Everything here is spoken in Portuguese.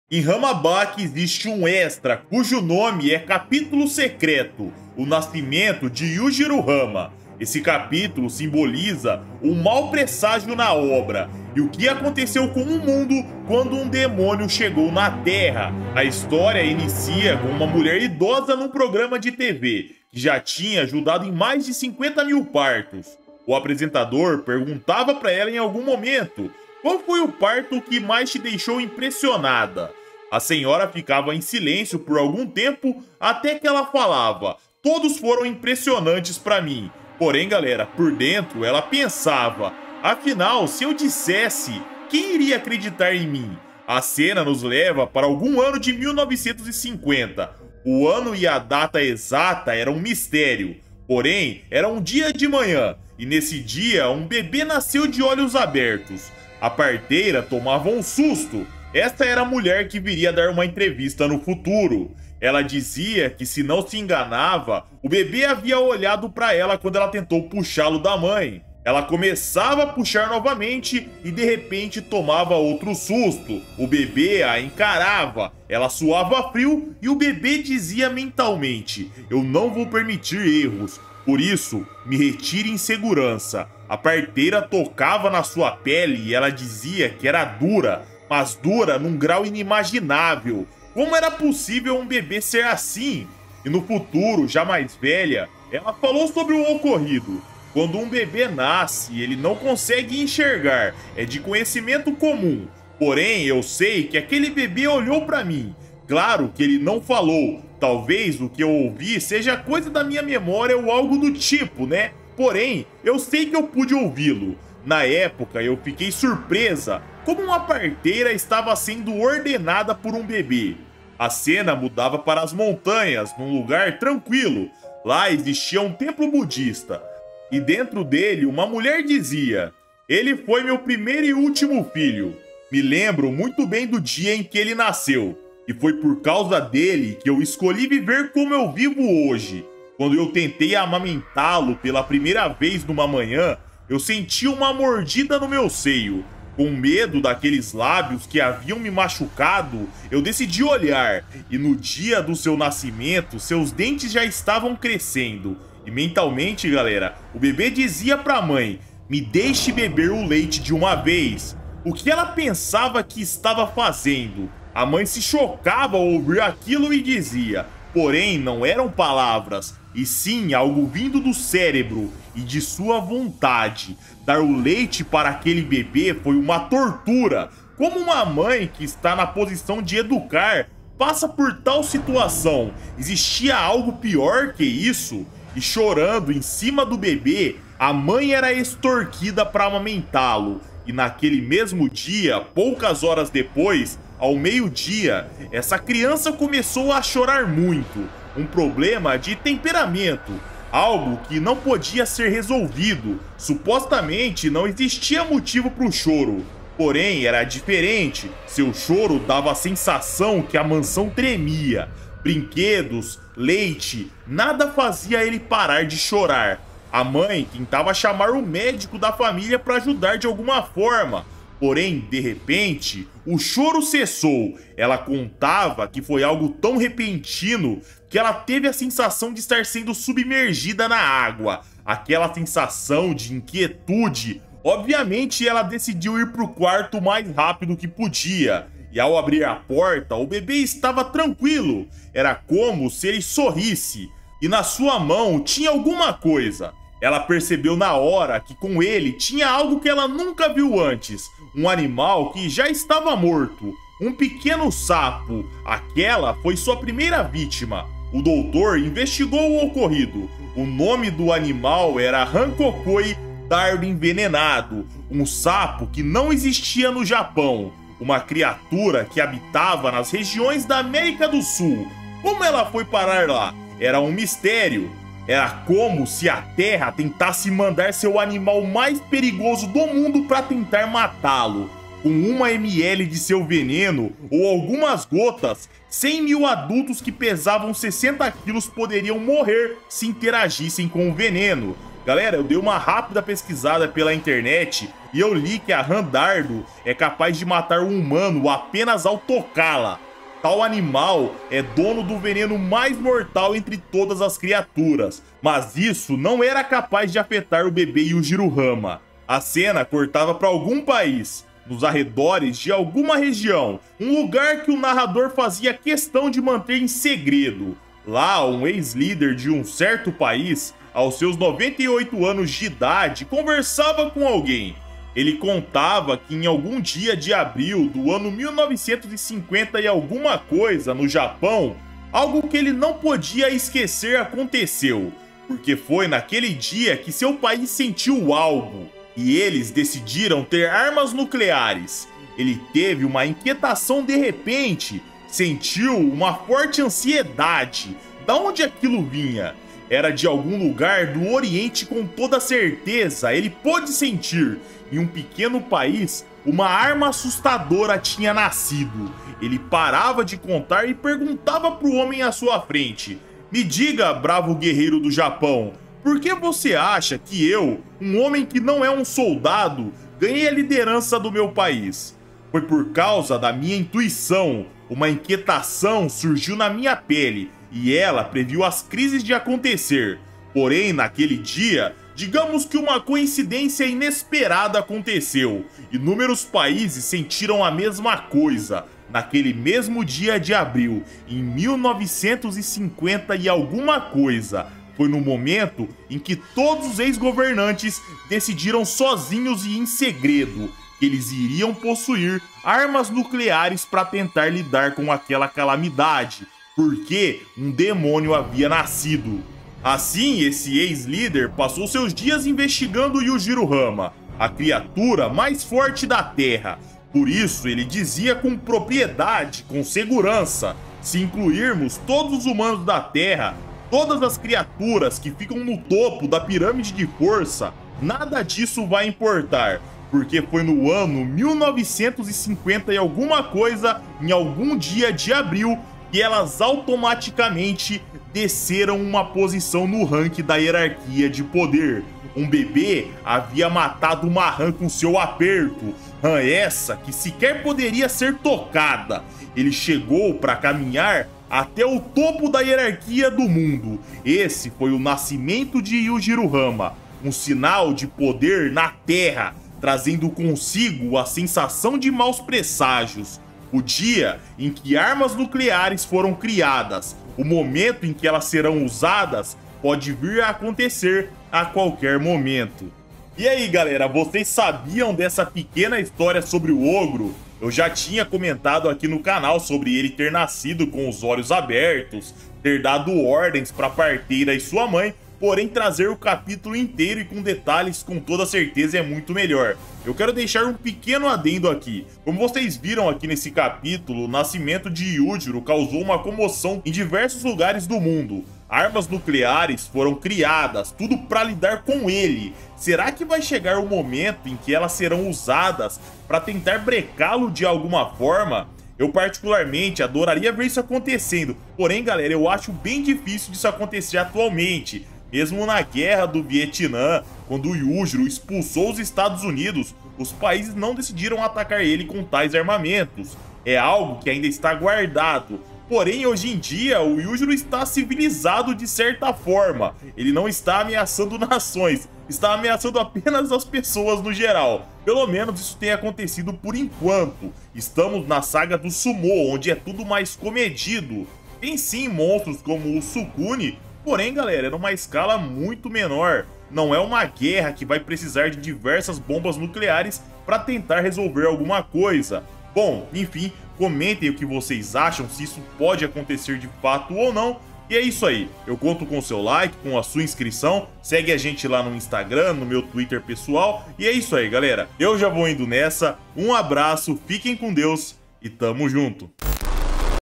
Em Ramabak existe um extra, cujo nome é Capítulo Secreto, o nascimento de Yujiro Hama. Esse capítulo simboliza um mau presságio na obra e o que aconteceu com o mundo quando um demônio chegou na Terra. A história inicia com uma mulher idosa num programa de TV, que já tinha ajudado em mais de 50 mil partos. O apresentador perguntava para ela em algum momento: qual foi o parto que mais te deixou impressionada? A senhora ficava em silêncio por algum tempo até que ela falava: todos foram impressionantes para mim. Porém, galera, por dentro ela pensava: afinal, se eu dissesse, quem iria acreditar em mim? A cena nos leva para algum ano de 1950. O ano e a data exata eram um mistério. Porém, era um dia de manhã e nesse dia um bebê nasceu de olhos abertos. A parteira tomava um susto. Esta era a mulher que viria dar uma entrevista no futuro. Ela dizia que, se não se enganava, o bebê havia olhado para ela quando ela tentou puxá-lo da mãe. Ela começava a puxar novamente e de repente tomava outro susto. O bebê a encarava, ela suava frio e o bebê dizia mentalmente: eu não vou permitir erros, por isso me retire em segurança. A parteira tocava na sua pele e ela dizia que era dura, mas dura num grau inimaginável. Como era possível um bebê ser assim? E no futuro, já mais velha, ela falou sobre o ocorrido. Quando um bebê nasce, ele não consegue enxergar, é de conhecimento comum. Porém, eu sei que aquele bebê olhou para mim. Claro que ele não falou. Talvez o que eu ouvi seja coisa da minha memória ou algo do tipo, né? Porém, eu sei que eu pude ouvi-lo. Na época, eu fiquei surpresa como uma parteira estava sendo ordenada por um bebê. A cena mudava para as montanhas, num lugar tranquilo. Lá existia um templo budista. E dentro dele, uma mulher dizia: ele foi meu primeiro e último filho. Me lembro muito bem do dia em que ele nasceu. E foi por causa dele que eu escolhi viver como eu vivo hoje. Quando eu tentei amamentá-lo pela primeira vez numa manhã, eu senti uma mordida no meu seio. Com medo daqueles lábios que haviam me machucado, eu decidi olhar, e no dia do seu nascimento, seus dentes já estavam crescendo. E mentalmente, galera, o bebê dizia pra mãe: me deixe beber o leite de uma vez. O que ela pensava que estava fazendo? A mãe se chocava ao ouvir aquilo e dizia, porém não eram palavras, e sim algo vindo do cérebro e de sua vontade. Dar o leite para aquele bebê foi uma tortura. Como uma mãe que está na posição de educar passa por tal situação? Existia algo pior que isso? E chorando em cima do bebê, a mãe era extorquida para amamentá-lo. E naquele mesmo dia, poucas horas depois, ao meio-dia, essa criança começou a chorar muito. Um problema de temperamento, algo que não podia ser resolvido. Supostamente não existia motivo para o choro, porém era diferente. Seu choro dava a sensação que a mansão tremia. Brinquedos, leite, nada fazia ele parar de chorar. A mãe tentava chamar o médico da família para ajudar de alguma forma. Porém, de repente, o choro cessou. Ela contava que foi algo tão repentino que ela teve a sensação de estar sendo submergida na água. Aquela sensação de inquietude. Obviamente, ela decidiu ir para o quarto o mais rápido que podia. E ao abrir a porta, o bebê estava tranquilo. Era como se ele sorrisse. E na sua mão tinha alguma coisa. Ela percebeu na hora que com ele tinha algo que ela nunca viu antes. Um animal que já estava morto. Um pequeno sapo. Aquela foi sua primeira vítima. O doutor investigou o ocorrido. O nome do animal era Hankokoi dardo envenenado. Um sapo que não existia no Japão. Uma criatura que habitava nas regiões da América do Sul. Como ela foi parar lá? Era um mistério. Era como se a Terra tentasse mandar seu animal mais perigoso do mundo para tentar matá-lo. Com 1 ml de seu veneno ou algumas gotas, 100 mil adultos que pesavam 60 quilos poderiam morrer se interagissem com o veneno. Galera, eu dei uma rápida pesquisada pela internet e eu li que a rã dardo é capaz de matar um humano apenas ao tocá-la. Tal animal é dono do veneno mais mortal entre todas as criaturas, mas isso não era capaz de afetar o bebê Yujiro Hama. A cena cortava para algum país, nos arredores de alguma região, um lugar que o narrador fazia questão de manter em segredo. Lá, um ex-líder de um certo país, aos seus 98 anos de idade, conversava com alguém. Ele contava que em algum dia de abril do ano 1950 e alguma coisa no Japão, algo que ele não podia esquecer aconteceu, porque foi naquele dia que seu país sentiu algo, e eles decidiram ter armas nucleares. Ele teve uma inquietação de repente, sentiu uma forte ansiedade. Da onde aquilo vinha? Era de algum lugar do Oriente com toda certeza. Ele pôde sentir. Em um pequeno país, uma arma assustadora tinha nascido. Ele parava de contar e perguntava para o homem à sua frente: "Me diga, bravo guerreiro do Japão, por que você acha que eu, um homem que não é um soldado, ganhei a liderança do meu país?" Foi por causa da minha intuição. Uma inquietação surgiu na minha pele e ela previu as crises de acontecer. Porém, naquele dia, digamos que uma coincidência inesperada aconteceu. Inúmeros países sentiram a mesma coisa. Naquele mesmo dia de abril, em 1950 e alguma coisa, foi no momento em que todos os ex-governantes decidiram sozinhos e em segredo que eles iriam possuir armas nucleares para tentar lidar com aquela calamidade, porque um demônio havia nascido. Assim, esse ex-líder passou seus dias investigando Yujiro Hama, a criatura mais forte da Terra. Por isso, ele dizia com propriedade, com segurança: se incluirmos todos os humanos da Terra, todas as criaturas que ficam no topo da pirâmide de força, nada disso vai importar, porque foi no ano 1950 e alguma coisa, em algum dia de abril, que elas automaticamente desceram uma posição no ranking da hierarquia de poder. Um bebê havia matado uma rã com seu aperto, rã essa que sequer poderia ser tocada. Ele chegou para caminhar até o topo da hierarquia do mundo. Esse foi o nascimento de Yujiro Hama, um sinal de poder na Terra, trazendo consigo a sensação de maus presságios. O dia em que armas nucleares foram criadas, o momento em que elas serão usadas, pode vir a acontecer a qualquer momento. E aí, galera, vocês sabiam dessa pequena história sobre o ogro? Eu já tinha comentado aqui no canal sobre ele ter nascido com os olhos abertos, ter dado ordens para a parteira e sua mãe, porém trazer o capítulo inteiro e com detalhes com toda certeza é muito melhor. Eu quero deixar um pequeno adendo aqui. Como vocês viram aqui nesse capítulo, o nascimento de Yujiro causou uma comoção em diversos lugares do mundo. Armas nucleares foram criadas, tudo para lidar com ele. Será que vai chegar o momento em que elas serão usadas para tentar brecá-lo de alguma forma? Eu particularmente adoraria ver isso acontecendo, porém, galera, eu acho bem difícil disso acontecer atualmente. Mesmo na guerra do Vietnã, quando o Yujiro expulsou os Estados Unidos, os países não decidiram atacar ele com tais armamentos. É algo que ainda está guardado. Porém, hoje em dia, o Yujiro está civilizado de certa forma. Ele não está ameaçando nações, está ameaçando apenas as pessoas no geral. Pelo menos isso tem acontecido por enquanto. Estamos na saga do Sumo, onde é tudo mais comedido. Tem sim monstros como o Sukune, porém, galera, é numa escala muito menor. Não é uma guerra que vai precisar de diversas bombas nucleares para tentar resolver alguma coisa. Bom, enfim, comentem o que vocês acham, se isso pode acontecer de fato ou não. E é isso aí, eu conto com o seu like, com a sua inscrição, segue a gente lá no Instagram, no meu Twitter pessoal. E é isso aí, galera, eu já vou indo nessa, um abraço, fiquem com Deus e tamo junto.